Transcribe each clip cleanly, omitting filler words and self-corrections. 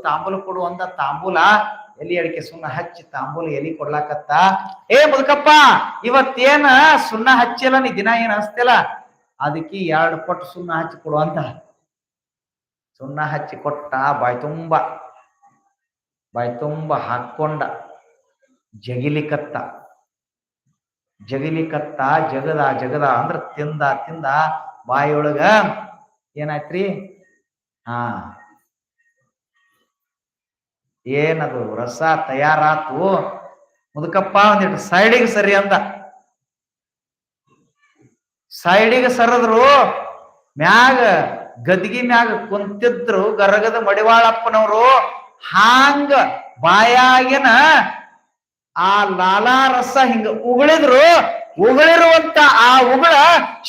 ತಾಂಬೂಲ ಕೊಡು ಅಂದ. ತಾಂಬೂಲ ಎಲಿ ಅಡಿಕೆ ಸುಣ್ಣ ಹಚ್ಚಿ ತಾಂಬೂಲ ಎಲಿ ಕೊಡ್ಲಾಕತ್ತ. ಏ ಮುದುಕಪ್ಪ, ಇವತ್ತೇನ ಸುಣ್ಣ ಹಚ್ಚಿಲ್ಲ, ನೀ ದಿನ ಏನ್ ಹಚ್ತಿಲ್ಲ, ಅದಕ್ಕೆ 2 ಪಟ್ಟು ಸುಣ್ಣ ಹಚ್ಚಿ ಕೊಡು ಅಂತ. ಸುಣ್ಣ ಹಚ್ಚಿ ಕೊಟ್ಟ. ಬಾಯ್ ತುಂಬ ಹಾಕೊಂಡ ಜಗಿಲಿಕತ್ತ. ಜಗದ ಅಂದ್ರ ತಿಂದ ಬಾಯಿಯೊಳಗ ಏನಾಯ್ತ್ರಿ? ಏನದು ರಸ ತಯಾರಾತು. ಮುದುಕಪ್ಪ ಒಂದಿಟ್ಟು ಸೈಡಿಗೆ ಸರಿ ಅಂದ. ಸೈಡಿಗೆ ಸರದ್ರು. ಮ್ಯಾಗ ಗದ್ಗಿ ಮ್ಯಾಗ ಕುಂತಿದ್ರು ಗರಗದ ಮಡಿವಾಳಪ್ಪನವರು. ಹಾಂಗ ಬಾಯಾಗಿನ ಆ ಲಾಲಾ ರಸ ಹಿಂಗ ಉಗುಳಿದ್ರು. ಉಗುಳಿರುವಂತ ಆ ಉಗುಳ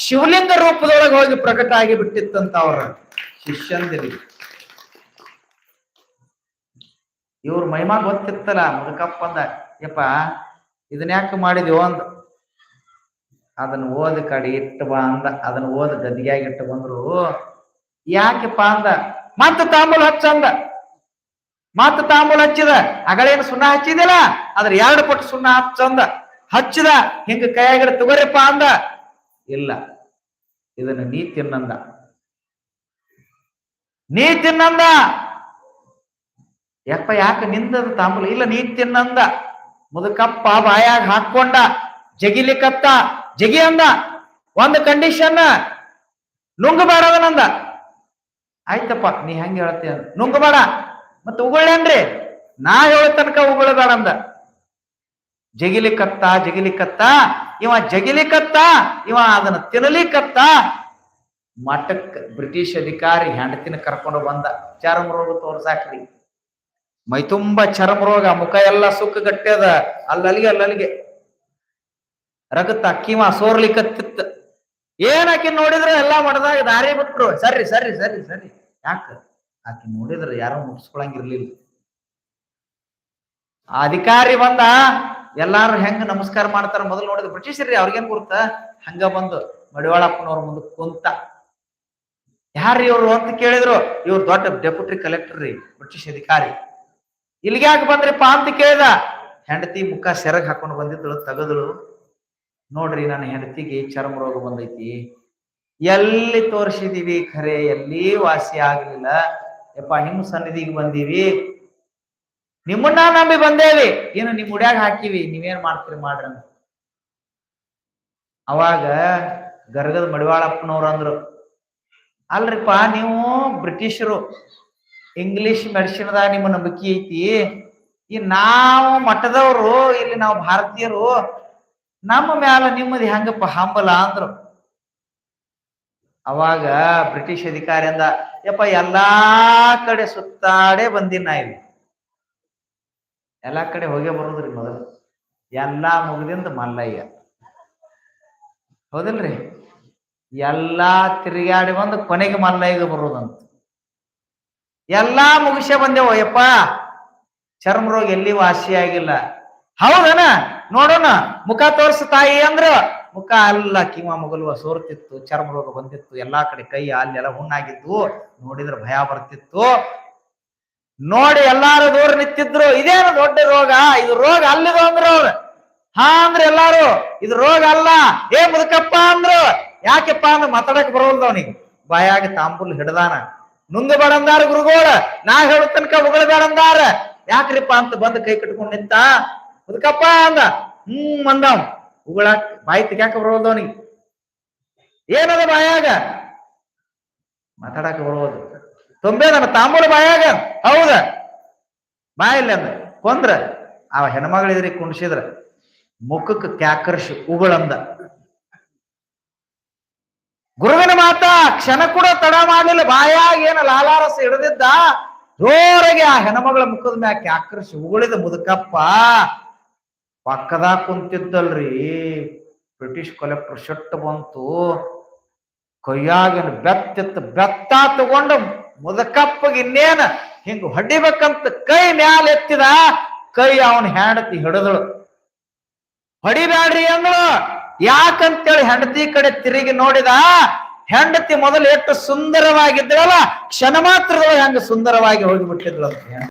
ಶಿವಲಿಂಗ ರೂಪದೊಳಗೆ ಹೋಗಿ ಪ್ರಕಟ ಆಗಿ ಬಿಟ್ಟಿತ್ತಂತ ಅವ್ರ ಶಿಷ್ಯಂದಿರಿ. ಇವ್ರ ಮಹಿಮಾ ಗೊತ್ತಿತ್ತಲ್ಲ. ಮುದುಕಪ್ಪ ಅಂದ, ಯಪ್ಪ ಇದನ್ನ ಯಾಕೆ ಮಾಡಿದ್ಯೋ ಅಂದ. ಅದನ್ನ ಓದ ಕಡೆ ಇಟ್ಟು ಬಾ ಅಂದ. ಅದನ್ನ ಓದ ಗದ್ದಿಯಾಗಿ ಇಟ್ಟು ಬಂದ್ರು. ಯಾಕೆಪ್ಪ ಅಂದ. ಮತ್ತ ತಾಂಬೂಲ ಹಚ್ಚಂದ. ಮತ್ತ ತಾಂಬೂಲ ಹಚ್ಚಿದ. ಅಗಳೇನು ಸುಣ್ಣ ಹಚ್ಚಿದಿಲ್ಲ, ಅದ್ರ 2 ಪಟ್ಟು ಸುಣ್ಣ ಹಚ್ಚಂದ. ಹಚ್ಚಿದ. ಹಿಂಗ ಕೈಯಾಗಿಡ ತಗೋರಿಪ್ಪ ಅಂದ. ಇಲ್ಲ, ಇದನ್ನ ನೀ ತಿನ್ನಂದ. ಯಪ್ಪ ಯಾಕೆ ನಿಂದದ ತಾಂಬೂಲ? ಇಲ್ಲ, ನೀ ತಿನ್ನಂದ. ಮುದುಕಪ್ಪ ಬಾಯಾಗ ಹಾಕೊಂಡ ಜಗಿಲಿಕತ್ತ. ಜಗಿ ಅಂದ. ಒಂದು ಕಂಡೀಷನ್, ನುಂಗಬೇಡದನಂದ. ಆಯ್ತಪ್ಪ, ನೀ ಹೆಂಗ ಹೇಳ್ತೀಯ? ನುಂಗಬೇಡ. ಮತ್ತೆ ಉಗುಳೇನ್ರಿ? ನಾ ಹೇಳ ತನಕ ಉಗುಳಬೇಡಂದ. ಜಗಿಲಿಕತ್ತ. ಇವ ಜಗಿಲಿಕತ್ತ, ಇವ ಅದನ್ನ ತಿನ್ನಲಿಕತ್ತ. ಮಠಕ್ ಬ್ರಿಟಿಷ್ ಅಧಿಕಾರಿ ಹೆಂಡತಿನ ಕರ್ಕೊಂಡು ಬಂದ. ಚರ್ಮ ರೋಗ ತೋರ್ಸಾಕ್ರಿ. ಮೈ ತುಂಬಾ ಚರ್ಮ ರೋಗ, ಮುಖ ಎಲ್ಲ ಸುಕ್ಕಗಟ್ಟದ. ಅಲ್ಲಲ್ಲಿಗೆ ರಗತ್ತ ಕಿವ ಸೋರ್ಲಿಕತ್ತಿತ್ತ. ಆಕಿ ನೋಡಿದ್ರೆ ಎಲ್ಲಾ ಮಠದಾಗ ದಾರಿ ಬಿಟ್ರು. ಸರಿ. ಯಾಕ? ಆಕಿ ನೋಡಿದ್ರೆ ಯಾರು ಮುಗಿಸ್ಕೊಳಂಗಿರ್ಲಿಲ್ಲ. ಆ ಅಧಿಕಾರಿ ಬಂದ. ಎಲ್ಲಾರು ಹೆಂಗ ನಮಸ್ಕಾರ ಮಾಡ್ತಾರ ಮೊದಲು ನೋಡಿದ್ರು ಬ್ರಿಟಿಷರ್ರಿ, ಅವ್ರಿಗೇನ್ ಗುರುತ? ಹಂಗ ಬಂದು ಮಡಿವಾಳಪ್ಪನವ್ರ ಮುಂದೆ ಕುಂತ. ಯಾರ್ರಿ ಇವ್ರು ಅಂತ ಕೇಳಿದ್ರು. ಇವ್ರು ದೊಡ್ಡ ಡೆಪ್ಯೂಟಿ ಕಲೆಕ್ಟರ್ ರೀ, ಬ್ರಿಟಿಷ್ ಅಧಿಕಾರಿ. ಇಲ್ಲಿಗೆ ಯಾಕೆ ಬಂದ್ರಿಪ್ಪ ಅಂತ ಕೇಳಿದ. ಹೆಂಡತಿ ಮುಖ ಸೆರಗ್ ಹಾಕೊಂಡು ಬಂದಿದ್ರು. ತೆಗೆದಳು. ನೋಡ್ರಿ, ನನ್ನ ಹೆಂಡತಿಗೆ ಚರ್ಮ ರೋಗ ಬಂದೈತಿ. ಎಲ್ಲಿ ತೋರಿಸಿದೀವಿ, ಖರೆ ಎಲ್ಲಿ ವಾಸಿ ಆಗ್ಲಿಲ್ಲ. ಯಪ್ಪ, ನಿಮ್ಮ ಸನ್ನಿಧಿಗೆ ಬಂದೀವಿ, ನಿಮ್ಮನ್ನ ನಂಬಿ ಬಂದೇವಿ, ಏನು ನಿಮ್ ಉಡ್ಯಾಗ ಹಾಕಿವಿ, ನೀವೇನ್ ಮಾಡ್ತೀರಿ ಮಾಡ್ರಿ ಅಂತ. ಅವಾಗ ಗರಗದ ಮಡಿವಾಳಪ್ಪನವ್ರು ಅಂದ್ರು, ಅಲ್ರಿಪ್ಪ ನೀವು ಬ್ರಿಟಿಷರು, ಇಂಗ್ಲಿಷ್ ಮೆಡಿಸಿನ್ದಾಗ ನಿಮ್ಮ ನಂಬಿಕೆ ಐತಿ. ಈ ನಾವು ಮಠದವರು, ಇಲ್ಲಿ ನಾವು ಭಾರತೀಯರು, ನಮ್ಮ ಮ್ಯಾಲ ನಿಮ್ಮದು ಹೆಂಗಪ್ಪ ಹಂಬಲ ಅಂದ್ರು. ಅವಾಗ ಬ್ರಿಟಿಷ್ ಅಧಿಕಾರಿ ಅಂದ, ಯಪ್ಪ ಎಲ್ಲಾ ಕಡೆ ಸುತ್ತಾಡೇ ಬಂದಿನ ಇಲ್ಲಿ, ಎಲ್ಲಾ ಕಡೆ ಹೋಗೇ ಬರುದ್ರಿ. ಮೊದಲು ಎಲ್ಲಾ ಮುಗಿದಿಂದ ಮಲ್ಲಯ್ಯ, ಹೌದಿಲ್ರಿ? ಎಲ್ಲಾ ತಿರುಗಾಡಿ ಬಂದು ಕೊನೆಗೆ ಮಲ್ಲಯ್ಯಗೆ ಬರುದಂತ. ಎಲ್ಲಾ ಮುಗಿಸೇ ಬಂದೇವ, ಯಪ್ಪ ಚರ್ಮ ರೋಗ ಎಲ್ಲಿ ವಾಸಿ ಆಗಿಲ್ಲ. ಹೌದನ? ನೋಡೋಣ ಮುಖ ತೋರ್ಸ ತಾಯಿ ಅಂದ್ರ. ಮುಖ ಅಲ್ಲ, ಕಿವ ಮಗಲ್ವ ಸೋರ್ತಿತ್ತು, ಚರ್ಮ ರೋಗ ಬಂದಿತ್ತು, ಎಲ್ಲಾ ಕಡೆ ಕೈ ಅಲ್ಲೆಲ್ಲ ಹುಣ್ಣಾಗಿದ್ದು. ನೋಡಿದ್ರೆ ಭಯ ಬರ್ತಿತ್ತು. ನೋಡಿ ಎಲ್ಲಾರು ದೂರ ನಿಂತಿದ್ರು. ಇದೇನು ದೊಡ್ಡ ರೋಗ, ಇದು ರೋಗ ಅಲ್ಲಿದು ಅಂದ್ರು ಅವ್ರು. ಹಾ ಅಂದ್ರೆ ಎಲ್ಲಾರು ಇದು ರೋಗ ಅಲ್ಲ, ಏ ಮುದುಕಪ್ಪ ಅಂದ್ರು. ಯಾಕೆಪ್ಪ ಅಂದ್ರೆ ಮಾತಾಡಕ್ ಬರೋಲ್ದ ಅವನಿಗೆ. ಬಾಯಾಗ ತಾಂಬೂಲ್ ಹಿಡ್ದಾನ. ನುಂಗಬೇಡಂದಾರ ಗುರುಗೋಳ, ನಾ ಹೇಳ ತನಕ ಉಗಳಬೇಡಂದಾರ. ಯಾಕ್ರಿಪ್ಪ ಅಂತ ಬಂದು ಕೈ ಕಟ್ಕೊಂಡ್ ನಿಂತ. ಮುದುಕಪ್ಪ ಅಂದ. ಅಂದವ್. ಉಗಳಾಕ್ ಬಾಯಿ ತೆಗ್ಯಾಕ ಬರೋಲ್ದ ಅವನಿಗೆ. ಏನದ ಬಾಯಾಗ? ಮಾತಾಡಕ ಬರೋದು. ತುಂಬೇದನ ತಾಂಬೂಲ ಬಾಯಾಗ. ಹೌದ, ಬಾಯಿಲ್ಲ ಅಂದ. ಕೊಂದ್ರ ಅವ ಹೆಣ್ಮಗಳಿದ್ರಿ ಕುಣಿಸಿದ್ರ ಮುಖಕ್ಕೆ ಕ್ಯಾಕರ್ಶಿ ಉಗುಳಂದ. ಗುರುವಿನ ಮಾತ ಕ್ಷಣ ಕೂಡ ತಡ ಮಾಡ್ಲಿಲ್ಲ. ಬಾಯಾಗ ಏನ ಲಾಲಾರಸ ಹಿಡಿದಿದ್ದ. ಜೋರಾಗಿ ಆ ಹೆಣ್ಮಗಳ ಮುಖದ ಮ್ಯಾಕ ಕ್ಯಾಕರ್ಶಿ ಉಗುಳಿದ. ಮುದುಕಪ್ಪ ಪಕ್ಕದಾಗ ಕುಂತಿದ್ದಲ್ರಿ ಬ್ರಿಟಿಷ್ ಕಲೆಕ್ಟರ್ ಶೆಟ್ಟು ಬಂತು. ಕೈಯಾಗಿನ ಬೆತ್ತಿತ್ತು. ಬೆತ್ತ ತಗೊಂಡು ಮುದುಕಪ್ಪಗೆ ಇನ್ನೇನ ಹಿಂಗ ಹೊಡಿಬೇಕಂತ ಕೈ ಮ್ಯಾಲ ಎತ್ತಿದ. ಕೈ ಅವನ ಹೆಂಡತಿ ಹಿಡಿದಳು. ಹೊಡಿಬ್ಯಾಡ್ರಿ ಅಂದಳು. ಯಾಕಂತೇಳಿ ಹೆಂಡತಿ ಕಡೆ ತಿರುಗಿ ನೋಡಿದ. ಹೆಂಡತಿ ಮೊದಲು ಎಷ್ಟು ಸುಂದರವಾಗಿದ್ದಳಲ್ಲ ಕ್ಷಣ ಮಾತ್ರದೊಳಗೆ ಹಂಗ ಸುಂದರವಾಗಿ ಹೋಗಿಬಿಟ್ಟಿದ್ಳು ಅಂತ